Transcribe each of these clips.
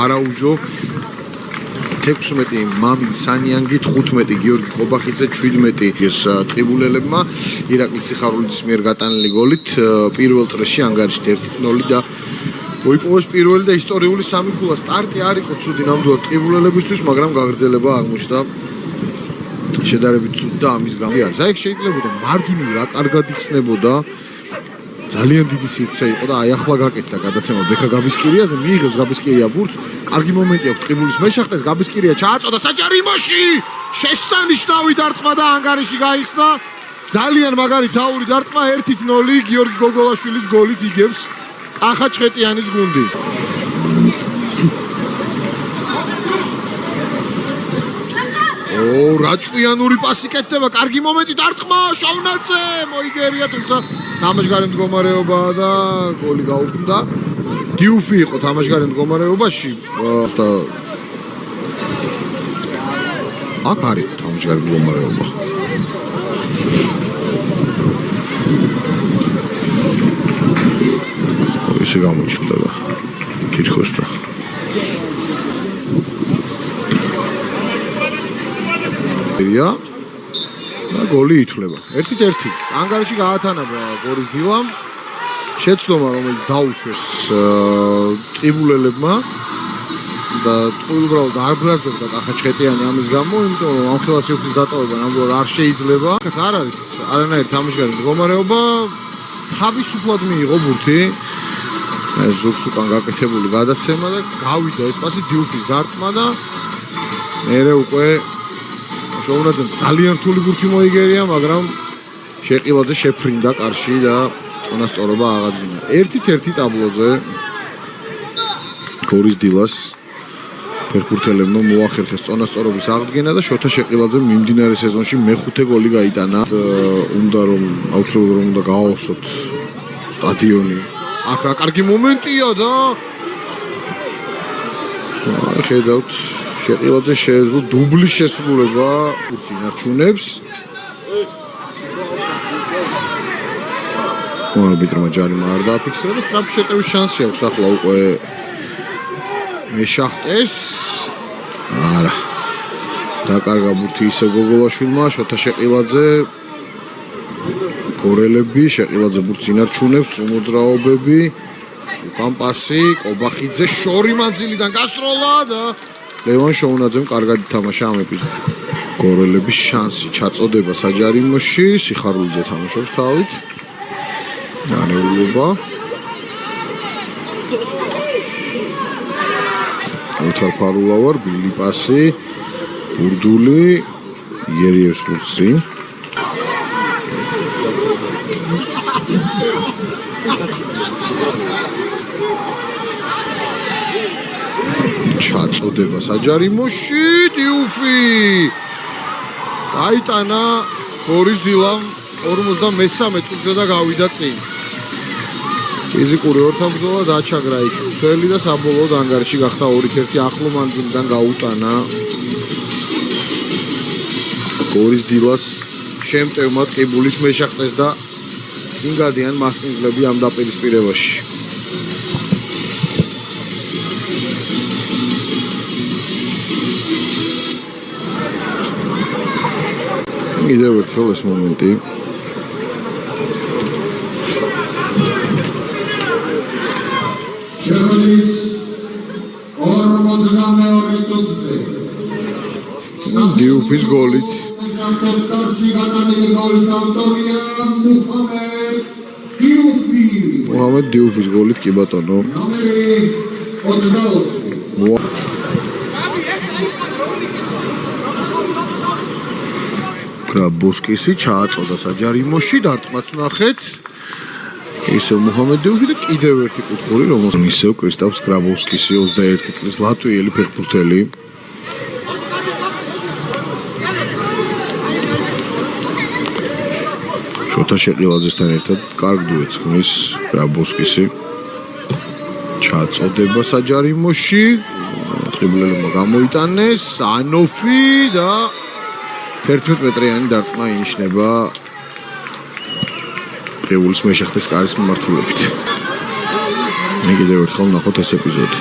არაუჟო 16 მამი სანიანგი 15 გიორგი კობახიძე 17 ეს ტყიბულელებმა ირაკლის სიხარულიძის მიერ გატანილი გოლით პირველ წრეში ანგარიშით 1-0 და მოიპოვეს პირველი და ისტორიული 3 ქულა სტარტი არ იყო ცუდი ნამდვილად ტყიბულელებისთვის მაგრამ გაგრძელება აღმოჩნდა შედარებით ცუდი და ამის გამო არის აი შეიძლება მარჯვნივ რა კარგად იხსნებოდა ძალიან დიდი სივრცე იყო და აი ახლა გაკეთდა გადაცემა ბექა გაბისკირიაზე მიიღებს გაბისკირია ბურთს კარგი მომენტი აქვს ტყიბულის მეშახტეს გაბისკირია ჩააწოდა საჯარიმოში შესანიშნავი დარტყმა და ანგარიში გაიხსნა ძალიან მაგარი თავური დარტყმა 1-0 გიორგი გოგოლაშვილის გოლით იგებს კახა ჩხეტიანის გუნდი რაჭკვიანური პასი კეთდება კარგი მომენტი დარტყმა შოვნაძე მოიგერია თუმცა თამაშგარი მდგომარეობაა და გოლი გაუქმდა დიუფი იყო თამაშგარი მდგომარეობაში და აქ არის თამაშგარი მდგომარეობა ისე გამოჩნდა და თითქოს და და გოლი ითვლება 1-1 ანგარიში გაათანა გორის დილამ შეცდომა რომელიც დაუშვეს ტყიბულელებმა და უბრალოდ არ ბრაზობდა კახა ჩხეტიანი ამის გამო იმიტომ რომ ამ ხელასიობის დატოვება ნამდვილად არ შეიძლება არ არის არანაირი თამაშგარი მდგომარეობა თავისუფლად მიიღო ბურთი ეს ზოგს უკან გაკეთებული გადაცემა და გავიდა ეს პასი დიუფის დარტყმა და მერე უკვე შოვნაძემ ძალიან რთული ბურთი მოიგერია, მაგრამ შეყილაძე შეფრინდა კარში და წონასწორობა აღადგინა. 1-1 ტაბლოზე გორის დილას ფეხბურთელებმა მოახერხეს წონასწორობის აღდგენა და შოთა შეყილაძემ მიმდინარე სეზონში მეხუთე გოლი გაიტანა. უნდა რომ აუცილებლად უნდა გააოსოთ სტადიონი. აქ რა კარგი მომენტია და ხედავთ შეყილაძე შეეძლო დუბლის შესრულება უცინარჩუნებს. არბიტრმა ჯარიმა არ დააფიქსირა და სწრაფი შეტევის შანსი აქვს ახლა უკვე მეშახტეს. არა. დაკარგა ბურთი ისევ გოგოლაშვილმა, შოთა შეყილაძე გორელები, შეყილაძე ბურთს ინარჩუნებს, წუმოძრაობები, უკან პასი, კობახიძე შორი მანძილიდან გასროლა და ლევან შოვნაძემ კარგად ითამაშა ამ ეპიზოდში. გორელების შანსი ჩაწოდება საჯარიმოში, სიხარულიძე თამაშობს თავით. ანეულობა. ოთარ ვარ, ბილი პასი, ბურდული, იერიევს კურსი. ჩაწოდება საჯარიმოში, დიუფი. აიტანა გორის დილამ 53 წუთზე და გავიდა წინ. ფიზიკური ორთაბრძოლა დაჩაგრა იქ მცველი და საბოლოოდ ანგარიში გახდა 2-1 ახლო მანძილიდან გაუტანა. გორის დილას შემტევმა ტყიბულის მეშახტეს და წინ გადიან მასპინძლები ამ დაპირისპირებაში. კიდევ ერთხელ ეს მომენტი დიუფის გოლით მუჰამედ დიუფის გოლით კი ბატონო კრაბოსკისი ჩააწოდა საჯარიმოში დარტყმაც ნახეთ ისევ მუჰამედ დიუფი და კიდევ ერთი კუთხური რომელსაც ისევ კრისტაფ კრაბოსკისი 21 წლის ლატვიელი ფეხბურთელი შოთა შეყილაძესთან ერთად კარგ დუეტს ქმნის კრაბოსკისი ჩააწოდება საჯარიმოში ტყიბულელებმა გამოიტანეს ანოფი და 11 მეტრიანი დარტყმა ინიშნება ტყიბულის მეშახტეს კარის მიმართულებით. კიდევ ერთხელ ნახოთ ეს ეპიზოდი.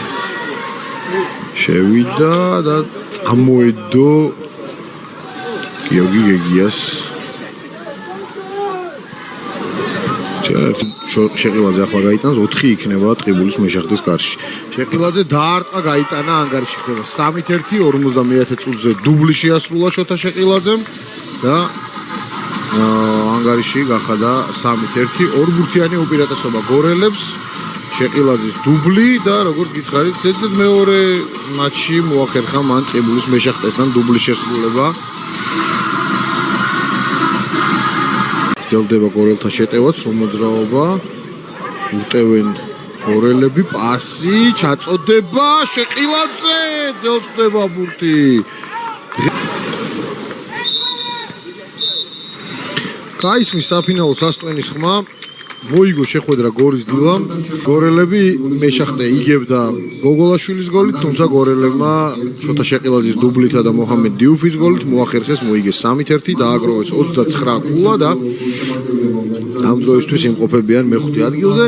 შევიდა და წამოედო გიორგი გეგიას შეყილაძე ახლა გაიტანს 4 იქნება ტყიბულის მეშახტის კარში. შეყილაძე დაარტყა გაიტანა ანგარიში ხდება 3-1 51 წუთზე დუბლი შეასრულა შოთა შეყილაძემ და ანგარიში გახადა 3-1 ორბურთიანი უპირატესობა გორელებს შეყილაძის დუბლი და როგორც გითხარით ზედმეტ მეორე მატჩი მოახერხა მან ტყიბულის მეშახტესთან დუბლის შესრულება. ძელდება გორელთა შეტევაც რომ მოძრაობა უტევენ გორელები პასი ჩაწოდება შეყილაძე ძელს ხდება ბურთი გაისმის საფინალო სასტვენის ხმა მოიგო შეხვედრა გორის დილამ გორელები მეშახტე იგებდა გოგოლაშვილის გოლით თუმცა გორელებმა შოთა შეყილაძის დუბლითა და მოჰამედ დიუფის გოლით მოახერხეს მოიგეს 3-1 დააგროვეს 29 ქულა და ამ დროისთვის იმყოფებიან მეხუთე ადგილზე